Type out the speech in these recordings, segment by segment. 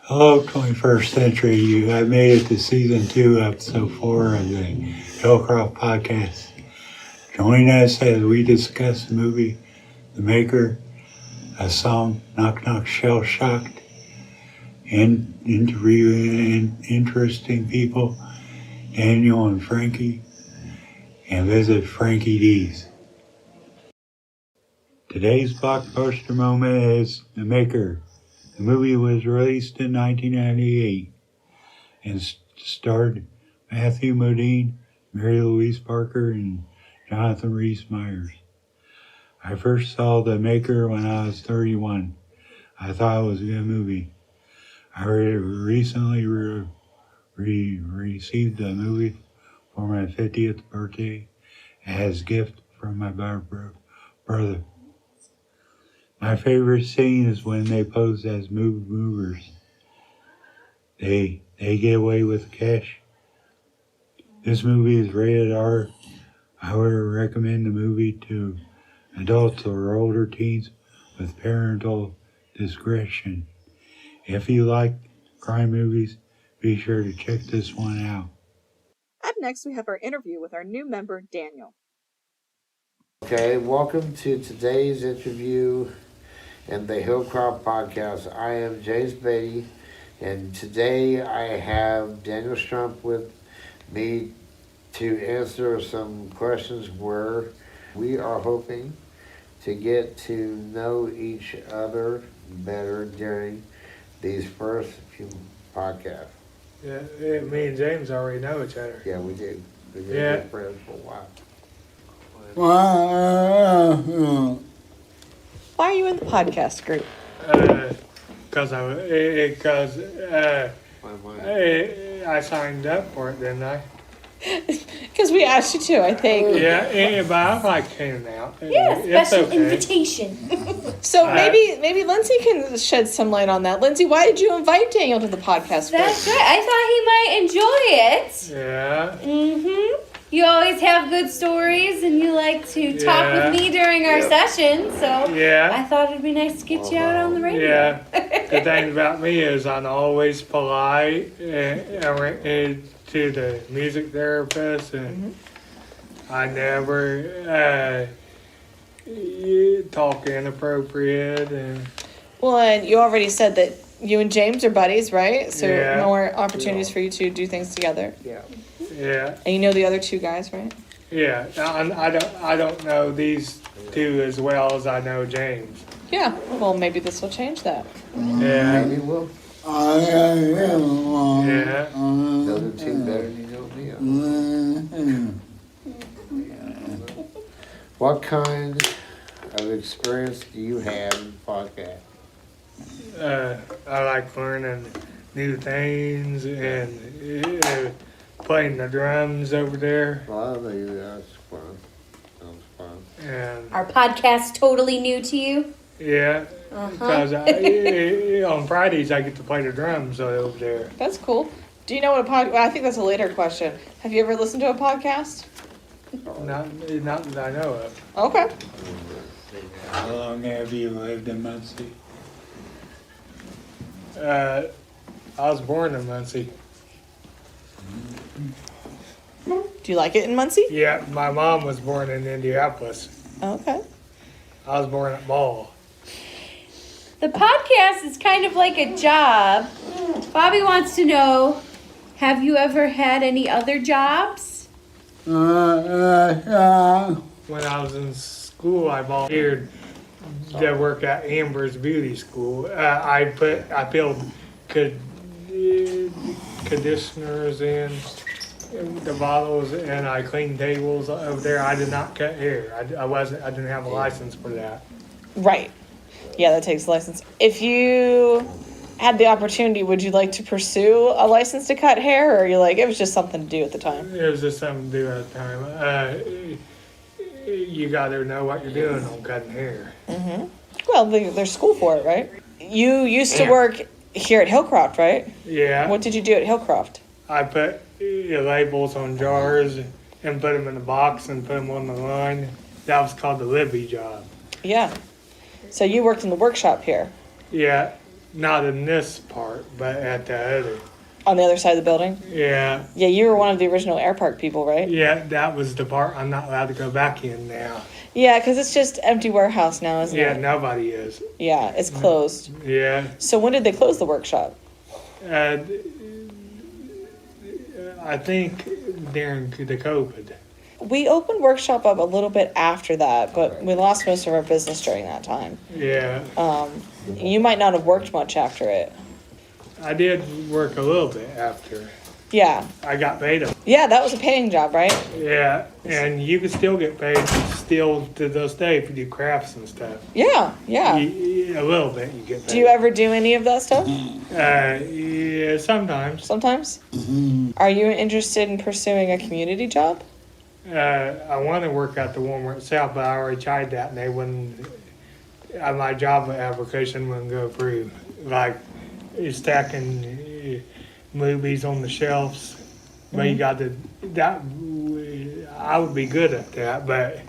Hello, 21st Century. I made it to Season 2, Episode 4 of the Hillcroft Podcast. Join us as we discuss the movie The Maker, a song, Knock Knock Shell Shocked, and interviewing interesting people, Daniel and Frankie, and visit Frankie D's. Today's blockbuster moment is The Maker. The movie was released in 1998 and starred Matthew Modine, Mary Louise Parker, and Jonathan Rhys Meyers. I first saw The Maker when I was 31. I thought it was a good movie. I recently received the movie for my 50th birthday as a gift from my brother. My favorite scene is when they pose as movers. They get away with cash. This movie is rated R. I would recommend the movie to adults or older teens with parental discretion. If you like crime movies, be sure to check this one out. Up next, we have our interview with our new member, Daniel. Okay, welcome to today's interview in the Hillcroft Podcast. I am James Beatty, and today I have Daniel Strump with me to answer some questions where we are hoping to get to know each other better during these first few podcasts. Yeah, me and James already know each other. Yeah, we do. We've been Yeah. good friends for a while. Why are you in the podcast group? Because I signed up for it, didn't I? Because we asked you to, I think. Yeah, but I like hanging out. Yeah, It's special okay. invitation. So maybe Lindsay can shed some light on that. Lindsay, why did you invite Daniel to the podcast group? That's right. I thought he might enjoy it. Yeah. Mm-hmm. You always have good stories, and you like to talk with me during our sessions. So Yeah. I thought it'd be nice to get you out on the radio. Yeah. The thing about me is I'm always polite and to the music therapist, and I never talk inappropriate. Well, and you already said that you and James are buddies, right? So Yeah. more opportunities for you to do things together. Yeah. Yeah. And you know the other two guys, right? Yeah, I don't know these two as well as I know James. Yeah. Well, maybe this will change that. Yeah, Maybe we'll yeah. know the two better than you know me. What kind of experience do you have in podcast? I like learning new things and playing the drums over there. Well, that's fun. Sounds fun. And Our podcast's totally new to you. yeah, because on Fridays I get to play the drums over there. That's cool. Do you know what well, I think that's a later question. Have you ever listened to a podcast? Not that I know of. Okay. How long have you lived in Muncie? I was born in Muncie. Do you like it in Muncie? Yeah, my mom was born in Indianapolis. Okay. I was born at Ball. The podcast is kind of like a job. Bobby wants to know, have you ever had any other jobs? When I was in school, I volunteered to work at Amber's Beauty School. I filled conditioners in the bottles, and I cleaned tables over there. I did not cut hair. I didn't have a license for that. Right. Yeah, that takes a license. If you had the opportunity, would you like to pursue a license to cut hair, or are you like, it was just something to do at the time? It was just something to do at the time. You gotta know what you're doing on cutting hair. Well, there's school for it, right? You used to work here at Hillcroft, right? Yeah. What did you do at Hillcroft? I put labels on jars and put them in a box and put them on the line. That was called the Libby job. Yeah. So you worked in the workshop here. Yeah, Not in this part, but at the other. On the other side of the building? Yeah, Yeah, you were one of the original Air Park people, right? yeah, that was the part I'm not allowed to go back in now. Yeah, because it's just empty warehouse now, isn't Yeah, it? nobody is. Yeah, it's closed. Yeah. So when did they close the workshop? I think during the COVID. We opened workshop up a little bit after that, but we lost most of our business during that time. Yeah. You might not have worked much after it. I did work a little bit after. Yeah. I got paid. Yeah, that was a paying job, right? Yeah, and you can still get paid still to this day if you do crafts and stuff. Yeah, yeah. A little bit you get paid. Do you ever do any of that stuff? Yeah, sometimes. Sometimes? Are you interested in pursuing a community job? I want to work at the Walmart South, but I already tried that and they wouldn't, my job application wouldn't go through. Like, stacking movies on the shelves, but you got to, that, I would be good at that, but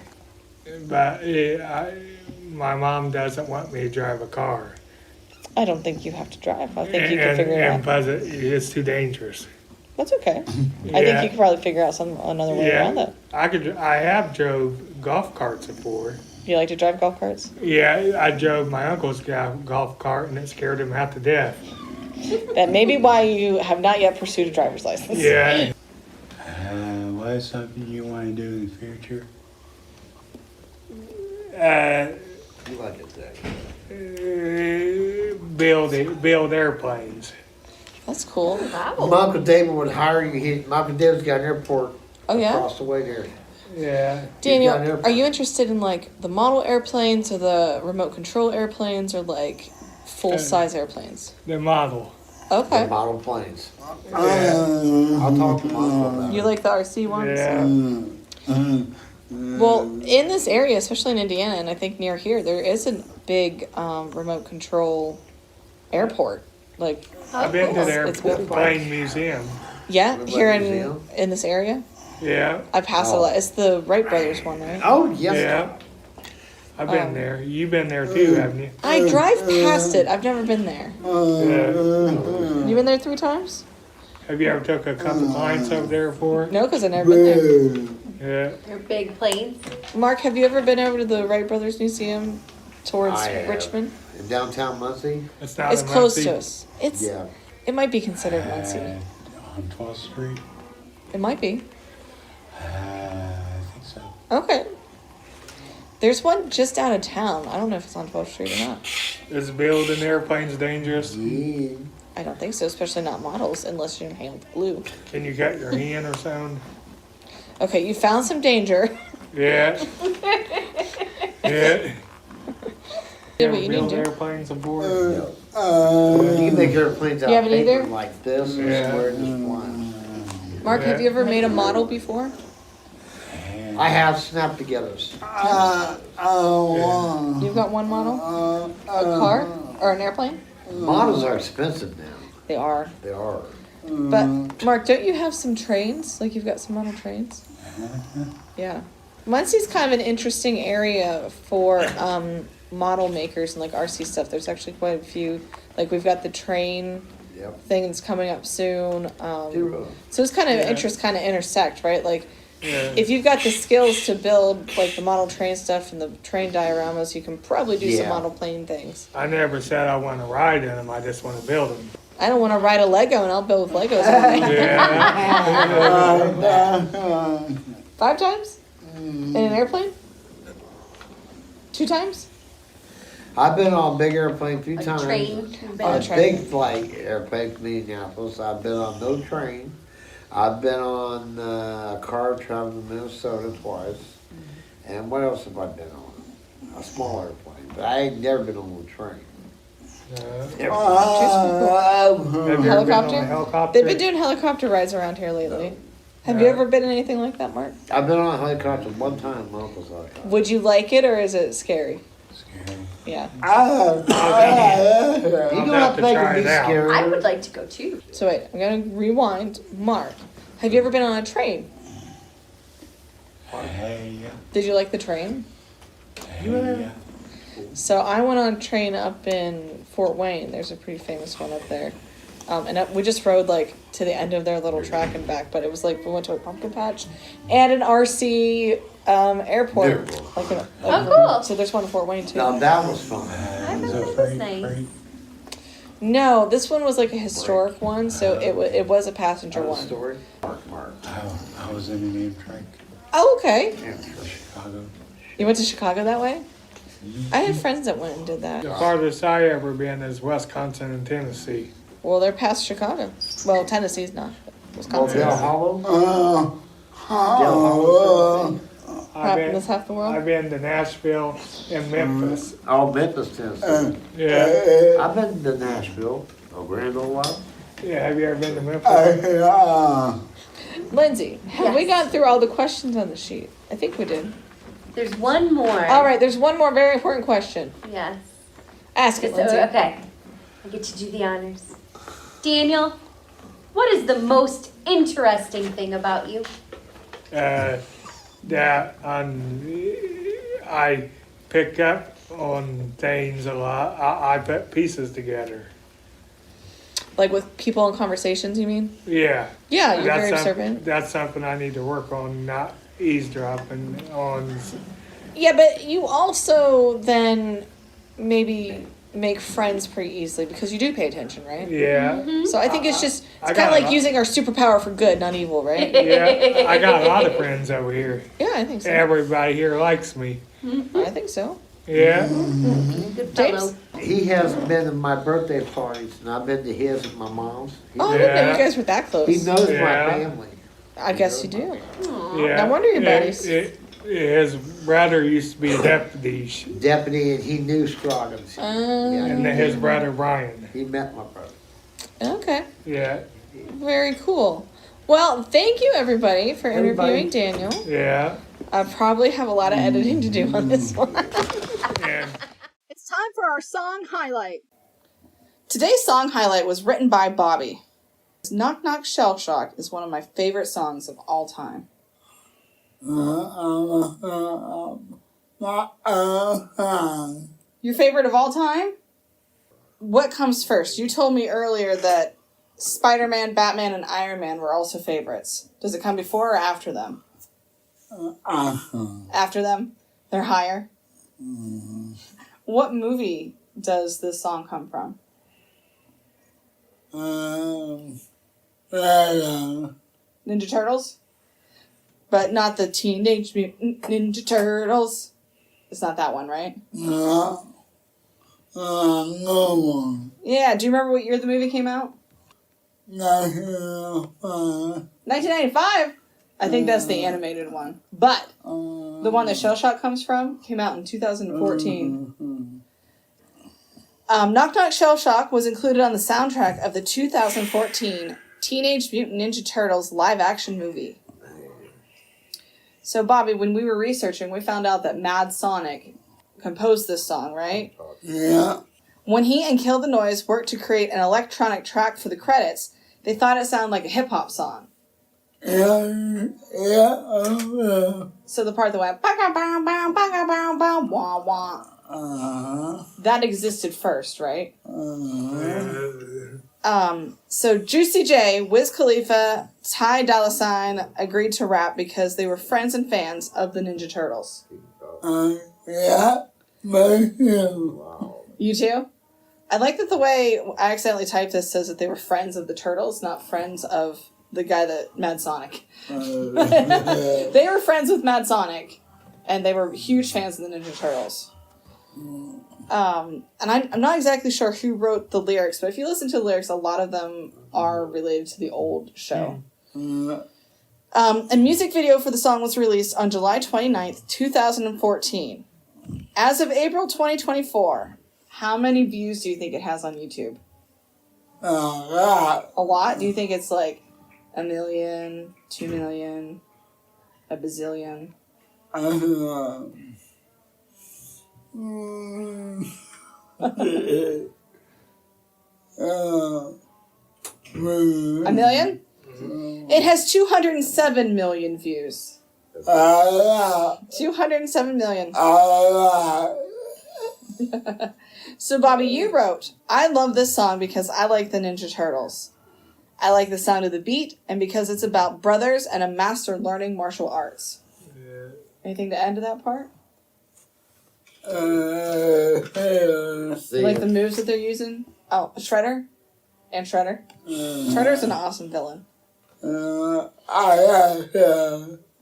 my mom doesn't want me to drive a car. I don't think you have to drive. I think you can figure it And out. plus it's too dangerous. That's okay. I Yeah. think you could probably figure out another way around that. I have drove golf carts before. You like to drive golf carts? Yeah, I drove my uncle's golf cart and it scared him half to death. That may be why you have not yet pursued a driver's license. Yeah. What is something you want to do in the future? You like it, Zach? Build airplanes. That's cool. Wow. Michael Damon would hire you. Michael Damon's got an airport Oh, yeah? across the way there. Yeah. Daniel, He's got an are you interested in like the model airplanes or the remote control airplanes or like full size airplanes? The model. Okay. Model planes. Yeah. I'll talk to Michael about You it. like the RC ones? Yeah. Well, in this area, especially in Indiana, and I think near here, there is a big remote control airport. Like, I've been to the It's big. airplane museum. yeah, What here about in museum? this area, Yeah. I pass a Oh. lot. It's the Wright brothers one, right? Oh, yes. Yeah. I've been there. You've been there too, haven't you? I drive past it. I've never been there. Yeah. You been there 3 times? Have you ever took a couple clients over there before? No, because I've never been there. Yeah. Your big planes. Mark, have you ever been over to the Wright brothers museum towards I have. Richmond? In downtown Muncie? It's not It's in close Muncie. to us. It's Yeah. It might be considered Muncie. On 12th Street? It might be. I think so. Okay. There's one just out of town. I don't know if it's on 12th Street or not. Is building airplanes dangerous? Yeah. I don't think so, especially not models, unless you inhale the glue. Can you cut your hand or something? Okay, you found some danger. Yeah. Yeah. Do what you need build to do. airplanes aboard? You can make airplanes out You of haven't paper either? like this and Yeah. square and just flying. Mark, have you ever made a model before? I have snap togethers. You've got one model? A car? Or an airplane? Models are expensive now. They are. They are. But, Mark, don't you have some trains? Like, you've got some model trains? Yeah. Muncie's kind of an interesting area for model makers and, like, RC stuff. There's actually quite a few. Like, we've got the train Yep. thing that's coming up soon. Zero. So it's kind of Yeah. interests kind of intersect, right? Like, Yeah. if you've got the skills to build, like, the model train stuff and the train dioramas, you can probably do some Yeah. model plane things. I never said I want to ride in them. I just want to build them. I don't want to ride a Lego, and I'll build with Legos all day. Yeah. 5 times? In an airplane? 2 times? I've been on a big airplane a few A times. train. On A a train. big flight airplane from Minneapolis. I've been on no train. I've been on a car traveling to Minnesota twice. And what else have I been on? A small airplane. But I ain't never been on a train. Have you ever been on Helicopter? a helicopter? They've been doing helicopter rides around here lately. Have you ever been in anything like that, Mark? I've been on a helicopter one time, my uncle's helicopter. Would you like it, or is it scary? Scary. Yeah. You don't have to make try it be it out. scary. I would like to go too. So wait, I'm gonna rewind. Mark, have you ever been on a train? Hey, Did you like the train? yeah. So I went on a train up in Fort Wayne. There's a pretty famous one up there. We just rode like to the end of their little track and back, but it was like we went to a pumpkin patch and an RC airport. Beautiful. Cool. So there's one in Fort Wayne too. Now that was fun. I bet Is it that was freight- nice. freight? No, this one was like a historic one, so it was a passenger Tell the one. story. Mark. I was in an Amtrak Oh, okay. Yeah. for Chicago. You went to Chicago that way? I had friends that went and did that. The farthest I ever been is Wisconsin and Tennessee. Well, they're past Chicago. Well, Tennessee's not. but Oh, Wisconsin. Del Hollow? Del Hollow. That's half the world. I've been to Nashville and Memphis. Oh, Memphis, Tennessee. Yeah. I've been to Nashville. Oh, Grand Ole Opry. Yeah. Have you ever been to Memphis? Lindsay, have we Yes. gone through all the questions on the sheet? I think we did. There's one more. All right, there's one more very important question. Yes. Ask it, So, Lindsay. okay. I get to do the honors. Daniel, what is the most interesting thing about you? That I pick up on things a lot. I put pieces together. Like with people in conversations, you mean? Yeah. Yeah, you're very some- observant. That's something I need to work on, not eavesdropping on. Yeah, but you also then maybe make friends pretty easily because you do pay attention, right? Yeah. So I think it's just, I it's kind got of a like lot- using our superpower for good, not evil, right? Yeah. I got a lot of friends over here. Yeah, I think so. Everybody here likes me. I think so. Yeah. Good James? fellow. He hasn't been to my birthday parties, and I've been to his and my mom's. Oh, I didn't know Yeah. you guys were that He close. knows Yeah. my family. I guess you do. Yeah. No wonder you're buddies. His brother used to be a deputy, Deputy, and he knew Scroggins. and his brother Brian. He met my brother. Okay, Yeah. very cool. Well, thank you everybody for interviewing Daniel. Yeah. I probably have a lot of editing to do on this one. And It's time for our song highlight. Today's song highlight was written by Bobby. Knock Knock Shell Shock is one of my favorite songs of all time. Your favorite of all time? What comes first? You told me earlier that Spider-Man, Batman, and Iron Man were also favorites. Does it come before or after them? After them? They're higher? What movie does this song come from? Ninja Turtles? But not the Teenage Mutant Ninja Turtles. It's not that one, right? No one. Yeah, do you remember what year the movie came out? 1995? I think that's the animated one. But the one that Shell Shock comes from came out in 2014. Knock Knock Shell Shock was included on the soundtrack of the 2014 Teenage Mutant Ninja Turtles live action movie. So, Bobby, when we were researching, we found out that Mad Sonic composed this song, right? Yeah. When he and Kill the Noise worked to create an electronic track for the credits, they thought it sounded like a hip-hop song. Yeah. So the part that went, "Baka bow bow, baka bow bow, wah wah," that existed first, right? So Juicy J, Wiz Khalifa, Ty Dolla $ign agreed to rap because they were friends and fans of the Ninja Turtles. Yeah. But you. You too? I like that the way I accidentally typed this says that they were friends of the Turtles, not friends of the guy that Mad Sonic. They were friends with Mad Sonic, and they were huge fans of the Ninja Turtles. And I'm not exactly sure who wrote the lyrics, but if you listen to the lyrics, a lot of them are related to the old show. A music video for the song was released on July 29th, 2014. As of April 2024, how many views do you think it has on YouTube? A lot? Do you think it's like 1 million, 2 million, a bazillion? A million? It has 207 million views. 207 million. So, Bobby, you wrote, I love this song because I like the Ninja Turtles. I like the sound of the beat, and because it's about brothers and a master learning martial arts. Yeah. Anything to add to that part? See, Like the moves that they're using? Oh, Shredder? And Shredder? Shredder's an awesome villain.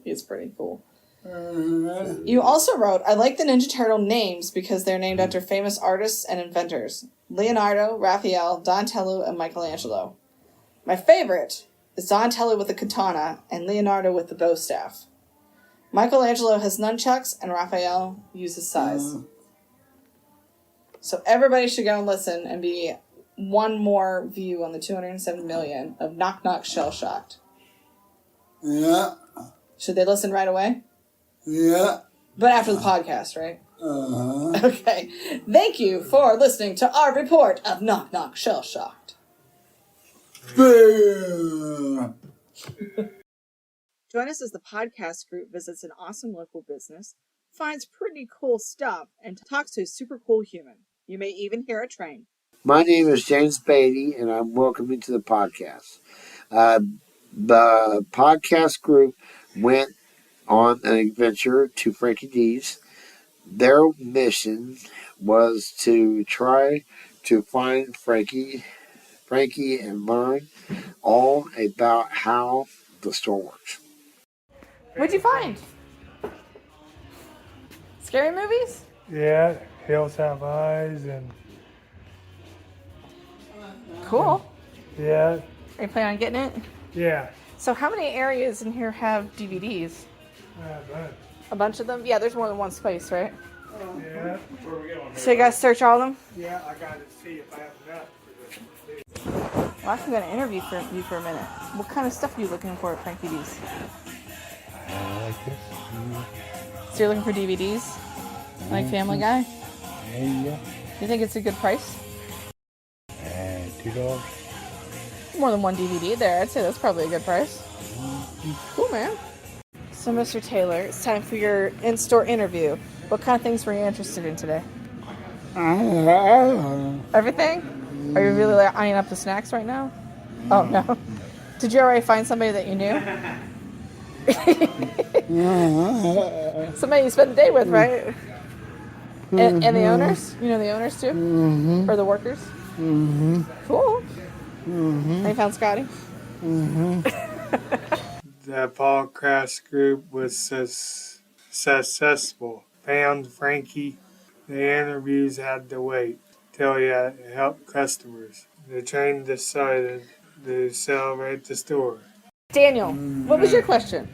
He's pretty cool. You also wrote, I like the Ninja Turtle names because they're named after famous artists and inventors. Leonardo, Raphael, Donatello, and Michelangelo. My favorite is Donatello with the katana and Leonardo with the bow staff. Michelangelo has nunchucks and Raphael uses size. So everybody should go and listen and be one more view on the 207 million of Knock Knock Shell Shocked. Yeah. Should they listen right away? Yeah. But after the podcast, right? Okay. Thank you for listening to our report of Knock Knock Shell Shocked. Boom. Join us as the podcast group visits an awesome local business, finds pretty cool stuff, and talks to a super cool human. You may even hear a train. my name is James Beatty, and I'm welcoming to the podcast. The podcast group went on an adventure to Frankie D's. Their mission was to try to find Frankie and learn all about how the store works. What'd you find? Scary movies? Yeah, hills have eyes, and Cool. yeah, Are you planning on getting it? yeah. So how many areas in here have DVDs? But, A bunch of them? Yeah, there's more than one space, right? yeah, So you guys search all of them? yeah. I got to see if I have enough for this. Well, I'm going to interview you for a minute. What kind of stuff are you looking for at Frankie D's? I like this. So you're looking for DVDs? Like Family Guy? Yeah. You think it's a good price? $2. More than one DVD there. I'd say that's probably a good price. Cool, man. So, Mr. Taylor, it's time for your in-store interview. What kind of things were you interested in today? Everything? Are you really like, eyeing up the snacks right now? Oh, no. Did you already find somebody that you knew? Somebody you spent the day with, right? And the owners? You know the owners too? Mm-hmm. Or the workers? Mm-hmm. Cool. Mm-hmm. You found Scotty? The podcast group was successful. Found Frankie. The interviews had to wait till you had to help customers. The train decided to celebrate the store. Daniel, what was your question?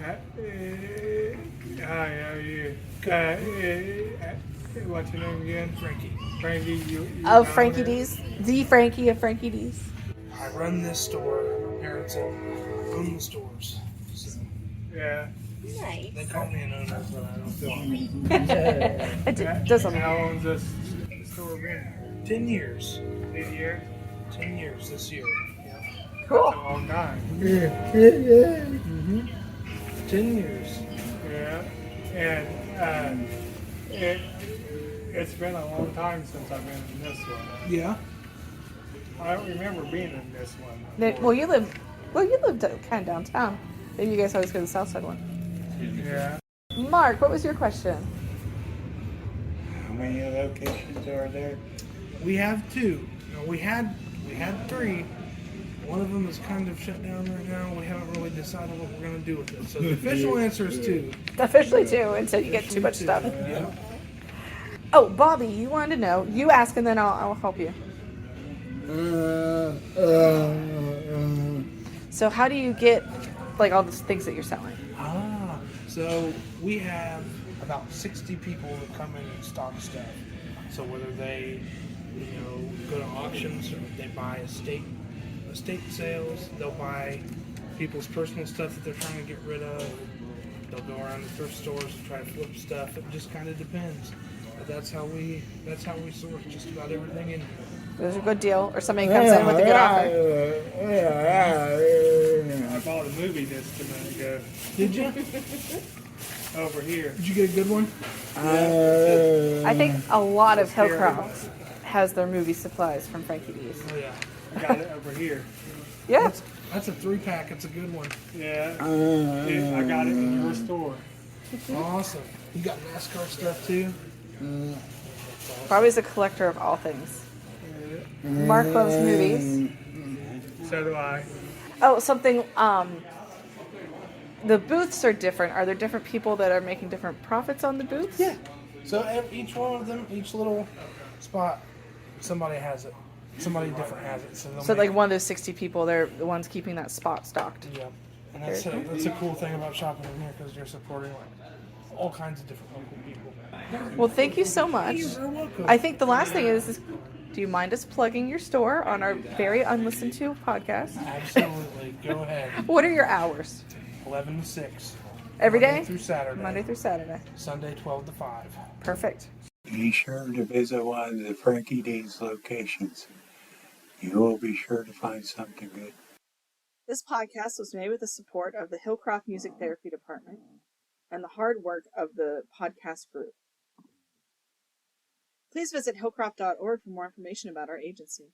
Hi, how are you? What's your name again? Frankie. Frankie, you Of Frankie D's? The Frankie of Frankie D's? I run this store. My parents own the stores. So Yeah. Nice. they call me an owner, but I don't feel like it. It doesn't. How long's this store been? 10 years. 8 years? 10 years this year. Cool. That's a long time. 10 years. Yeah. And it's been a long time since I've been in this one. Yeah. I don't remember being in this one. Well, you lived kind of downtown. Maybe you guys always go to the south side one. Yeah. Mark, what was your question? How many locations are there? We have 2. We had 3. One of them is kind of shut down right now. We haven't really decided what we're going to do with it. So the official answer is 2. Officially 2, until you get too much stuff. Yeah. Oh, Bobby, you wanted to know. You ask and then I'll help you. So how do you get like all the things that you're selling? So we have about 60 people that come in and stock stuff. So whether they, go to auctions or they buy estate sales, they'll buy people's personal stuff that they're trying to get rid of. They'll go around the thrift stores and try to flip stuff. It just kind of depends. But that's how we source just about everything in here. There's a good deal, or somebody comes in with a good offer. I bought a movie disc a minute ago. Did you? over here. Did you get a good one? I think a lot of Hillcroft has their movie supplies from Frankie D's. Oh yeah, I got it over here. Yeah. That's a 3-pack. It's a good one. Yeah, I got it in your store. Awesome. You got NASCAR stuff too? Bobby's a collector of all things. Mark loves movies. So do I. Oh, something, the booths are different. Are there different people that are making different profits on the booths? Yeah. So each one of them, each little spot, somebody has it. Somebody different has it. So like one of those 60 people, they're the ones keeping that spot stocked. Yeah. And that's a cool thing about shopping in here because you're supporting like all kinds of different local people. Well, thank you so much. You're very welcome. I think the last thing is do you mind us plugging your store on our very unlistened to podcast? Absolutely. Go ahead. What are your hours? 11 to 6. Every Monday day? through Saturday. Monday through Saturday. Sunday 12 to 5. Perfect. Be sure to visit one of the Frankie D's locations. You will be sure to find something good. This podcast was made with the support of the Hillcroft Music Therapy Department and the hard work of the podcast group. Please visit hillcroft.org for more information about our agency.